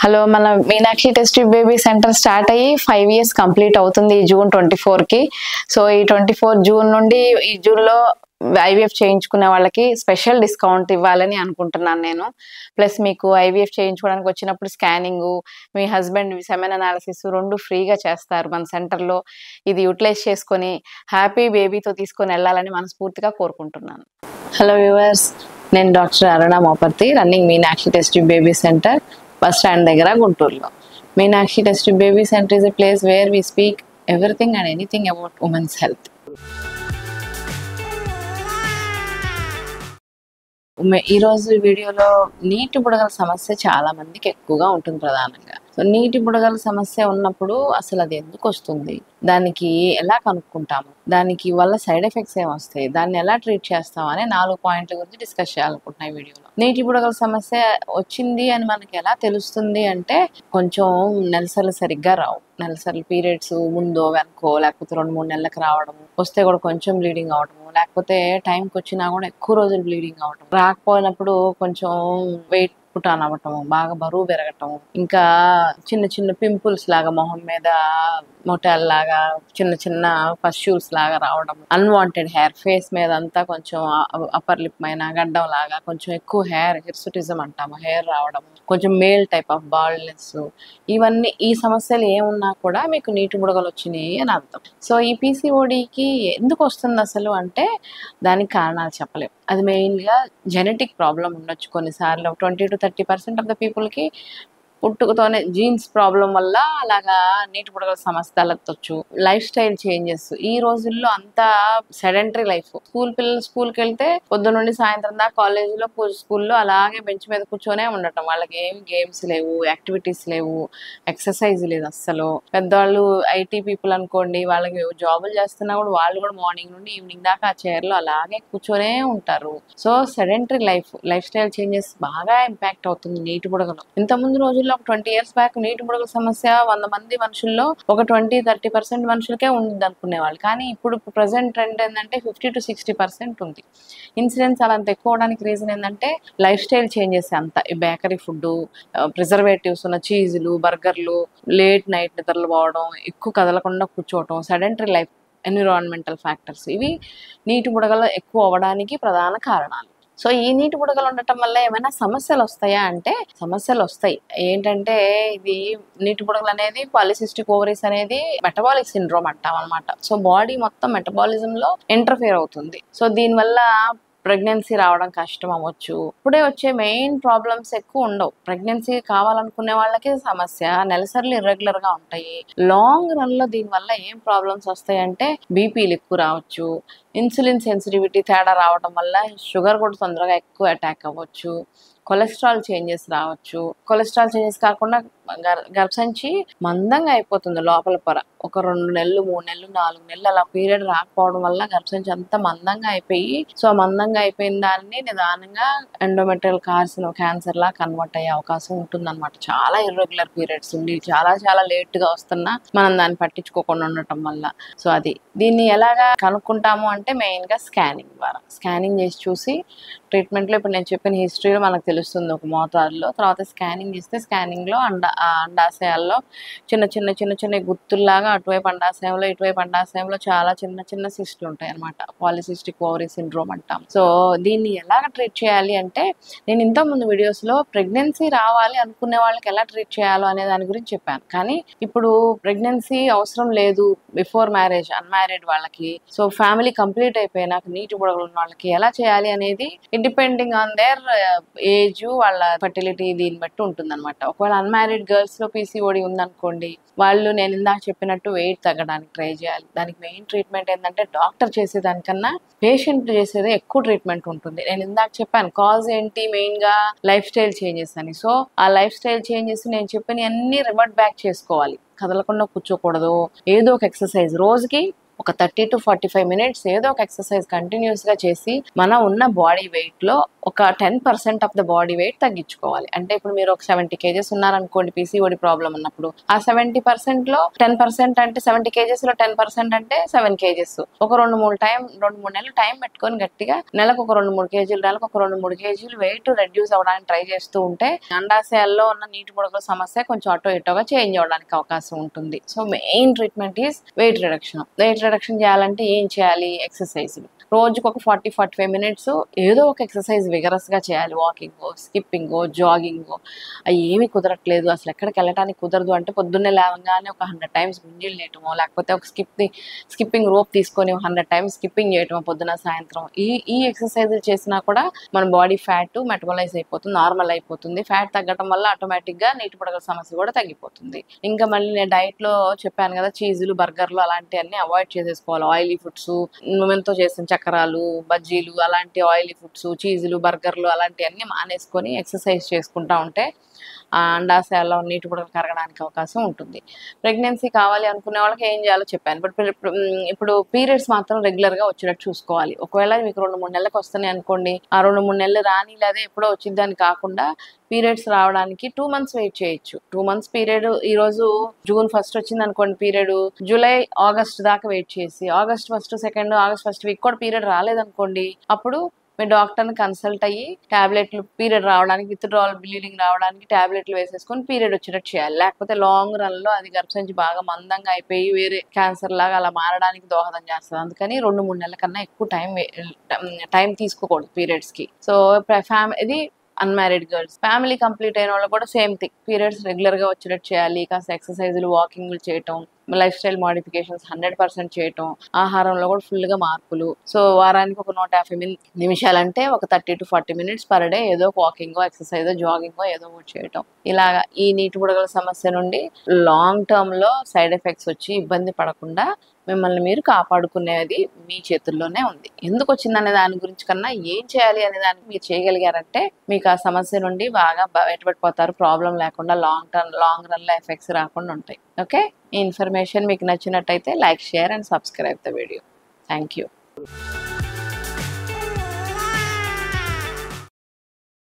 Hello, మన Meenakshi test baby centre start అయ్యి 5 years complete అవుతుంది జూన్ 24కి. సో ఈ 24 జూన్ నుండి ఈ జూన్లో ఐవీఎఫ్ చేయించుకునే వాళ్ళకి స్పెషల్ డిస్కౌంట్ ఇవ్వాలని అనుకుంటున్నాను నేను. ప్లస్ మీకు ఐవీఎఫ్ చేయించుకోవడానికి వచ్చినప్పుడు స్కానింగ్, మీ హస్బెండ్ సెమెన్ అనాలిసిస్ 2 ఫ్రీగా చేస్తారు మన సెంటర్లో. ఇది యూటిలైజ్ చేసుకొని హ్యాపీ బేబీతో తీసుకొని వెళ్ళాలని మనస్ఫూర్తిగా కోరుకుంటున్నాను. హలో వ్యూవర్స్, నేను doctor Aruna Mopparthi, running Meenakshi test baby centre, bus stand దగ్గర గుంటూరులో. Meenakshi test baby centre is a place where we speak everything and anything about women's health. ఈ రోజు వీడియోలో నీటి బుడగల సమస్య చాలా మందికి ఎక్కువగా ఉంటుంది ప్రధానంగా. సో నీటి బుడగల సమస్య ఉన్నప్పుడు అసలు అది ఎందుకు వస్తుంది, దానికి ఎలా కనుక్కుంటాము, దానికి వల్ల సైడ్ ఎఫెక్ట్స్ ఏమొస్తాయి, దాన్ని ఎలా ట్రీట్ చేస్తాం అనే 4 పాయింట్ల గురించి డిస్కస్ చేయాలనుకుంటున్నాయి వీడియోలో. నీటి బుడగల సమస్య వచ్చింది అని మనకి ఎలా తెలుస్తుంది అంటే, కొంచెం నెలసర్లు సరిగ్గా రావు, నెలసర్లు పీరియడ్స్ ముందో వెనకో, లేకపోతే 2-3 నెలలకు రావడం, వస్తే కూడా కొంచెం బ్లీడింగ్ అవడము, లేకపోతే టైంకి వచ్చినా కూడా ఎక్కువ రోజులు బ్లీడింగ్ అవడం, రాకపోయినప్పుడు కొంచెం వెయిట్ పుటాన్ అవ్వటం, బాగా బరువు పెరగటం, ఇంకా చిన్న చిన్న పింపుల్స్ లాగా మొహం మీద మొటాల్ లాగా చిన్న చిన్న పస్ట్యూల్స్ లాగా రావడం, అన్వాంటెడ్ హెయిర్ ఫేస్ మీద అంతా కొంచెం అప్పర్ లిప్ పైన గడ్డం లాగా కొంచెం ఎక్కువ హెయిర్, హిర్సుటిజం అంటాము, హెయిర్ రావడం, కొంచెం మేల్ టైప్ ఆఫ్ బాల్డ్నెస్, ఇవన్నీ ఈ సమస్యలు ఏమున్నా కూడా మీకు నీటి బుడగలు వచ్చినాయి అని అర్థం. సో ఈ పీసీఓడికి ఎందుకు వస్తుంది అసలు అంటే, దానికి కారణాలు చెప్పలేము. అది మెయిన్గా జెనెటిక్ ప్రాబ్లం ఉండొచ్చు. కొన్నిసార్లు 20 to 30% ఆఫ్ ద పీపుల్కి పుట్టుకతోనే జీన్స్ ప్రాబ్లం వల్ల అలాగా నీటి బుడగల సమస్య తలెత్తొచ్చు. లైఫ్ స్టైల్ చేంజెస్, ఈ రోజుల్లో అంతా సెడెంటరీ లైఫ్. పిల్లలు స్కూల్కి వెళ్తే పొద్దు నుండి సాయంత్రం దాకా కాలేజీలో స్కూల్లో అలాగే బెంచ్ మీద కూర్చొనే ఉండటం, వాళ్ళకి ఏమి గేమ్స్ లేవు, యాక్టివిటీస్ లేవు, ఎక్సర్సైజ్ లేదు అస్సలు. పెద్దవాళ్ళు ఐటీ పీపుల్ అనుకోండి, వాళ్ళకి జాబులు చేస్తున్నా కూడా వాళ్ళు కూడా మార్నింగ్ నుండి ఈవినింగ్ దాకా ఆ చైర్లో అలాగే కూర్చొనే ఉంటారు. So sedentary life style changes బాగా ఇంపాక్ట్ అవుతుంది నీటి బుడగలు. ఇంతకుముందు రోజుల్లో 20 years బ్యాక్ నీటి బుడగల సమస్య 100 మంది మనుషుల్లో ఒక 20-30% మనుషులకే ఉంది అనుకునేవాళ్ళు. కానీ ఇప్పుడు ప్రజెంట్ ట్రెండ్ ఏంటంటే 50 to 60% ఉంది. ఇన్సిడెన్స్ అలా అంత ఎక్కువ అవడానికి రీజన్ ఏంటంటే లైఫ్ స్టైల్ చేంజెస్ అంతా. ఈ బేకరీ ఫుడ్, ప్రిజర్వేటివ్స్ ఉన్న చీజులు, బర్గర్లు, లేట్ నైట్ నిద్రలు పోవడం, ఎక్కువ కదలకుండా కూర్చోవటం, సెడెంటరీ లైఫ్, ఎన్విరాన్మెంటల్ ఫ్యాక్టర్స్, ఇవి నీటి బుడగలు ఎక్కువ అవ్వడానికి ప్రధాన కారణాలు. సో ఈ నీటి బుడగలు ఉండటం వల్ల ఏమైనా సమస్యలు వస్తాయా అంటే, సమస్యలు వస్తాయి. ఏంటంటే ఇది నీటి బుడగలు అనేది పాలిసిస్టిక్ ఓవరీస్ అనేది మెటబాలిక్ సిండ్రోమ్ అంటాం అనమాట. సో బాడీ మొత్తం మెటబాలిజంలో ఇంటర్ఫియర్ అవుతుంది. సో దీనివల్ల ప్రెగ్నెన్సీ రావడం కష్టం అవ్వచ్చు. ఇప్పుడే వచ్చే మెయిన్ ప్రాబ్లమ్స్ ఎక్కువ ఉండవు. ప్రెగ్నెన్సీ కావాలనుకునే వాళ్ళకి సమస్య, నెలసర్లు ఇర్రెగ్యులర్గా ఉంటాయి. లాంగ్ రన్లో దీనివల్ల ఏం ప్రాబ్లమ్స్ వస్తాయంటే బీపీలు ఎక్కువ రావచ్చు, ఇన్సులిన్ సెన్సిటివిటీ తేడా రావడం వల్ల షుగర్ కూడా తొందరగా ఎక్కువ అటాక్ అవ్వచ్చు, కొలెస్ట్రాల్ చేంజెస్ రావచ్చు. కొలెస్ట్రాల్ చేంజెస్ కాకుండా గర్భసంచి మందంగా అయిపోతుంది, లోపల పొర. ఒక 2 నెలలు, 3 నెలలు, 4 నెలలు అలా పీరియడ్ రాకపోవడం వల్ల గర్భసంచి అంతా మందంగా అయిపోయి, సో మందంగా అయిపోయిన దాన్ని నిదానంగా ఎండోమెట్రియల్ క్యాన్సర్ లా కన్వర్ట్ అయ్యే అవకాశం ఉంటుంది అనమాట. చాలా ఇర్రెగ్యులర్ పీరియడ్స్ ఉండి చాలా లేట్గా వస్తున్నా మనం దాన్ని పట్టించుకోకుండా ఉండటం వల్ల. సో దీన్ని ఎలాగా కనుక్కుంటాము అంటే మెయిన్గా స్కానింగ్ ద్వారా. స్కానింగ్ చేసి చూసి ట్రీట్మెంట్లో ఇప్పుడు నేను చెప్పిన హిస్టరీలో మనకు తెలుస్తుంది ఒక మోతాదులో. తర్వాత స్కానింగ్ చేస్తే స్కానింగ్లో అండాశయాల్లో చిన్న గుర్తుల్లాగా అటువైపు అండాశయంలో ఇటువైపు అండాశయంలో చాలా చిన్న సిస్టులు ఉంటాయి అనమాట. పాలిసిస్టిక్ ఓవరీ సిండ్రోమ్ అంటాం. సో దీన్ని ఎలాగ ట్రీట్ చేయాలి అంటే, నేను ఇంతకుముందు వీడియోస్లో ప్రెగ్నెన్సీ రావాలి అనుకునే వాళ్ళకి ఎలా ట్రీట్ చేయాలో అనే దాని గురించి చెప్పాను. కానీ ఇప్పుడు ప్రెగ్నెన్సీ అవసరం లేదు, బిఫోర్ మ్యారేజ్ అన్మ్యారీడ్ వాళ్ళకి, సో ఫ్యామిలీ కంప్లీట్ అయిపోయినాక నీటి బుడగలు ఉన్న వాళ్ళకి ఎలా చేయాలి అనేది డిపెండింగ్ ఆన్ దేర్ ఏజ్, వాళ్ళ ఫర్టిలిటీ, దీన్ని బట్టి ఉంటుంది అనమాట. ఒకవేళ అన్మ్యారీడ్ గర్ల్స్ లో పీసీఓడి ఉందనుకోండి, వాళ్ళు నేను ఇందాక చెప్పినట్టు వెయిట్ తగ్గడానికి ట్రై చేయాలి. దానికి మెయిన్ ట్రీట్మెంట్ ఏంటంటే డాక్టర్ చేసేదానికన్నా పేషెంట్ చేసేదే ఎక్కువ ట్రీట్మెంట్ ఉంటుంది. నేను ఇందాక చెప్పాను కాజ్ ఏంటి, మెయిన్ గా లైఫ్ స్టైల్ చేంజెస్ అని. సో ఆ లైఫ్ స్టైల్ చేంజెస్ నేను చెప్పిన అన్ని రివర్ట్ బ్యాక్ చేసుకోవాలి. కదలకుండా కూర్చోకూడదు, ఏదో ఒక ఎక్సర్సైజ్ రోజుకి ఒక 30 to 45 minutes ఏదో ఒక ఎక్సర్సైజ్ కంటిన్యూస్గా చేసి మనం ఉన్న బాడీ వెయిట్లో ఒక 10% ఆఫ్ ద బాడీ వెయిట్ తగ్గించుకోవాలి. అంటే ఇప్పుడు మీరు ఒక 70 kgs ఉన్నారనుకోండి, పీసీఓడి ప్రాబ్లం ఉన్నప్పుడు ఆ 70%లో 10% అంటే 70 kgsలో 10% అంటే 7 kgs. ఒక 2-3 నెలలు టైం పెట్టుకొని గట్టిగా నెలకు ఒక 2-3 kgs, నెలకు ఒక 2-3 kgs వెయిట్ రెడ్యూస్ అవ్వడానికి ట్రై చేస్తూ ఉంటే అండాశయాల్లో ఉన్న నీటి బుడగల సమస్య కొంచెం అటో ఇటోగా చేంజ్ అవ్వడానికి అవకాశం ఉంటుంది. So main treatment is weight reduction. Weight reduction చేయాలంటే ఏం చేయాలి? ఎక్సర్సైజ్. రోజుకు ఒక 40-45 minutes ఏదో ఒక ఎక్సర్సైజ్ విగరస్గా చేయాలి. వాకింగో, స్కిప్పింగో, జాగింగో. అవి ఏమీ కుదరట్లేదు, అసలు ఎక్కడికి వెళ్ళడానికి కుదరదు అంటే పొద్దున్నే లేవగానే ఒక 100 times గుంజీలు నేయటమో, లేకపోతే ఒక స్కిప్పింగ్ రోప్ తీసుకొని 100 times స్కిప్పింగ్ చేయటమో పొద్దున సాయంత్రం. ఈ ఎక్సర్సైజులు చేసినా కూడా మన బాడీ ఫ్యాట్ మెటబలైజ్ అయిపోతుంది, నార్మల్ అయిపోతుంది. ఫ్యాట్ తగ్గటం వల్ల ఆటోమేటిక్గా నీటి బుడగల సమస్య కూడా తగ్గిపోతుంది. ఇంకా మళ్ళీ నేను డైట్లో చెప్పాను కదా, చీజులు, బర్గర్లు అలాంటివన్నీ అవాయిడ్ చేసేసుకోవాలి. ఆయిలీ ఫుడ్స్, నువ్వుతో చేసిన చక్రాలు, బజ్జీలు అలాంటి ఆయిలీ ఫుడ్స్, చీజులు, బర్గర్లు అలాంటివన్నీ మానేసుకొని ఎక్సర్సైజ్ చేసుకుంటా ఉంటే అండాశయాల్లో నీటి బుడగలు కరగడానికి అవకాశం ఉంటుంది. ప్రెగ్నెన్సీ కావాలి అనుకునే వాళ్ళకి ఏం చేయాలో చెప్పాను. ఇప్పుడు పీరియడ్స్ మాత్రం రెగ్యులర్గా వచ్చేటట్టు చూసుకోవాలి. ఒకవేళ మీకు 2-3 నెలలకు వస్తున్నాయి అనుకోండి, ఆ 2-3 నెలలు రాని లేదా ఎప్పుడో వచ్చిందని కాకుండా పీరియడ్స్ రావడానికి 2 months వెయిట్ చేయొచ్చు. 2 months పీరియడ్, ఈరోజు June 1st వచ్చింది అనుకోండి పీరియడ్, July, August దాకా వెయిట్ చేసి August 1st, 2nd, August 1st week కూడా పీరియడ్ రాలేదనుకోండి, అప్పుడు మీ డాక్టర్ని కన్సల్ట్ అయ్యి టాబ్లెట్లు, పీరియడ్ రావడానికి, విత్డ్రావల్ బ్లీడింగ్ రావడానికి టాబ్లెట్లు వేసేసుకొని పీరియడ్ వచ్చేటట్టు చేయాలి. లేకపోతే లాంగ్ రన్లో అది గర్భసంచి బాగా మందంగా అయిపోయి వేరే క్యాన్సర్ లాగా అలా మారడానికి దోహదం చేస్తుంది. అందుకని 2-3 నెలల కన్నా ఎక్కువ టైం తీసుకోకూడదు పీరియడ్స్కి. సో ఇది అన్మ్యారీడ్ గర్ల్స్. ఫ్యామిలీ కంప్లీట్ అయిన వాళ్ళు కూడా సేమ్ థింగ్, పీరియడ్స్ రెగ్యులర్గా వచ్చేటట్టు చేయాలి. కాస్త ఎక్సర్సైజులు, వాకింగ్లు చేయటం, లైఫ్ స్టైల్ మోడిఫికేషన్స్ 100% చేయటం, ఆహారంలో కూడా ఫుల్గా మార్పులు. సో వారానికి ఒక 150 నిమిషాలంటే ఒక 30-40 minutes పర్ డే ఏదో ఒక వాకింగో, ఎక్సర్సైజో, జాగింగో ఏదో ఒకటి చేయటం. ఇలాగా ఈ నీటి బుడగల సమస్య నుండి లాంగ్ టర్మ్లో సైడ్ ఎఫెక్ట్స్ వచ్చి ఇబ్బంది పడకుండా మిమ్మల్ని మీరు కాపాడుకునేది మీ చేతుల్లోనే ఉంది. ఎందుకు వచ్చిందనే దాని గురించి కన్నా ఏం చేయాలి అనే దానికి మీరు చేయగలిగారంటే మీకు ఆ సమస్య నుండి బాగా బయటపడిపోతారు. ప్రాబ్లం లేకుండా లాంగ్ రన్లో ఎఫెక్ట్స్ రాకుండా ఉంటాయి. ఓకే, ఈ ఇన్ఫర్మేషన్ మీకు నచ్చినట్టయితే like, share and subscribe the video. Thank you.